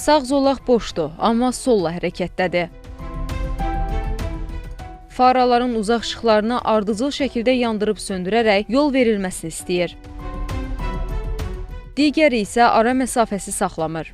Sağ zolaq boşdur, amma solla hərəkətdədir. Faraların uzaq işıqlarını ardıcıl şəkildə yandırıb söndürərək yol verilməsini istəyir. Digəri isə ara məsafəsi saxlamır.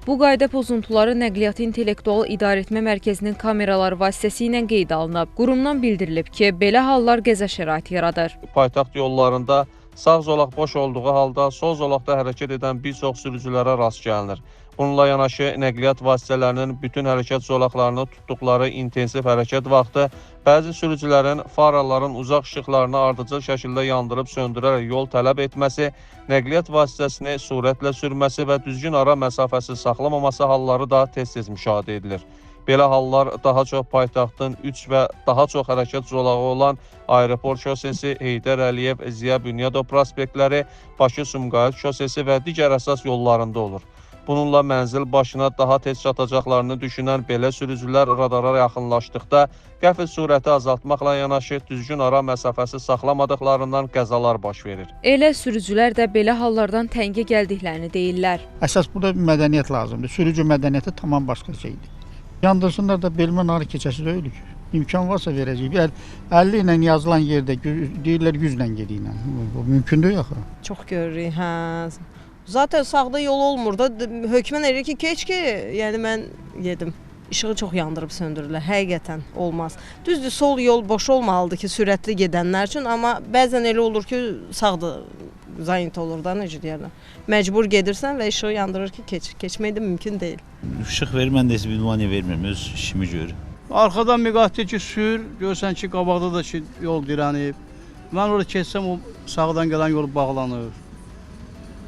Bu qayda pozuntuları Nəqliyyatı İntellektual İdarəetmə Mərkəzinin kameraları vasitəsilə qeyd alınıb. Qurumdan bildirilib ki, belə hallar qəza şəraiti yaradır. Paytaxt yollarında sağ zolaq boş olduğu halda sol zolaqda hərəkət edən bir çox sürücülərə rast gəlinir. Bununla yanaşı nəqliyyat vasitələrinin bütün hərəkət zolaqlarını tutduqları intensiv hərəkət vaxtı bəzi sürücülərin faraların uzaq işıqlarını ardıcıl şəkildə yandırıb söndürərək yol tələb etməsi, nəqliyyat vasitəsini sürətlə sürməsi və düzgün ara məsafəsi saxlamaması halları da tez-tez müşahidə edilir. Belə hallar daha çox paytaxtın 3 və daha çox hərəkət zolağı olan Aeroport şosesi, Heydər Əliyev, Ziya Bünyadov prospektləri, Bakı-Sumqayıt şosesi və digər əsas yollarında olur. Bununla mənzil başına daha tez çatacaqlarını düşünən belə sürücülər radara yaxınlaşdıqda qəfil sürəti azaltmaqla yanaşı düzgün ara məsafəsi saxlamadıqlarından qəzalar baş verir. Elə sürücülər də belə hallardan təngə gəldiklərini deyirlər. Əsas burada bir mədəniyyət lazımdır. Sürücü mədəniyyəti tamam başqa şeydir. Yandırsınlar da belmə narı keçəsi də öyle ki. İmkan varsa verəcək. 50 ilə yazılan yerdə deyirlər 100 ilə gediylə. Bu mümkün deyil axı. Çox görürük, hə. Zaten sağda yol olmur da hökmən elə ki, keç ki, yəni mən yedim. İşığı çox yandırıb söndürürlər, həqiqətən olmaz. Düzdür, sol yol boş olmalıdır ki, sürətli gedənlər üçün, amma bəzən elə olur ki, sağda zayint olur da, necə deyərlər. Məcbur gedirsən və işığı yandırır ki, keçmək də mümkün deyil. İşıq verir, mən də bilmaniyə vermirəm, öz işimi görür. Arxadan miqatı ki, sür, görsən ki, qabaqda da ki, yol dirənib. Mən orada keçsəm, o sağdan gələn yol bağlanır.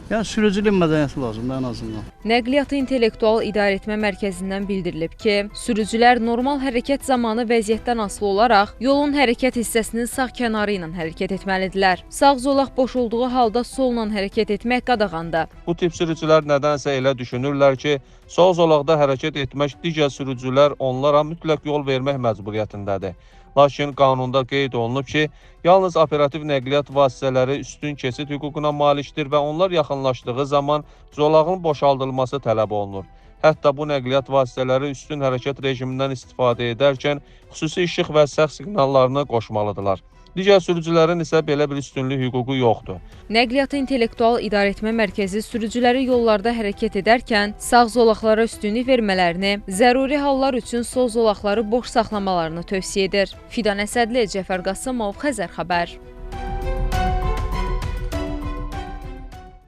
Yəni sürücülük mədəniyyəti lazımdır ən azından. Nəqliyyatı İntellektual İdarəetmə Mərkəzindən bildirilib ki, sürücülər normal hərəkət zamanı vəziyyətdən asılı olaraq yolun hərəkət hissəsinin sağ kənarı ilə hərəkət etməlidirlər. Sağ zolaq boş olduğu halda solla hərəkət etmək qadağandır. Bu tip sürücülər nədənsə elə düşünürlər ki, sol zolaqda hərəkət etmək digər sürücülər onlara mütləq yol vermək məcburiyyətindədir. Lakin qanunda qeyd olunub ki, yalnız operativ nəqliyyat vasitələri üstün keçid hüququna malikdir və onlar yaxınlaşdığı zaman zolağın boşaldılması tələb olunur. Hətta bu nəqliyyat vasitələri üstün hərəkət rejimindən istifadə edərkən xüsusi işıq və sərf siqnallarını qoşmalıdırlar. Digər sürücülərin isə belə bir üstünlük hüququ yoxdur. Nəqliyyatı İntellektual İdarəetmə Mərkəzi sürücüləri yollarda hərəkət edərkən sağ zolaqlara üstünlük vermələrini, zəruri hallar üçün sol zolaqları boş saxlamalarını tövsiyə edir. Fidan Əsədli, Cəfər Qasımov, Xəzər xəbər.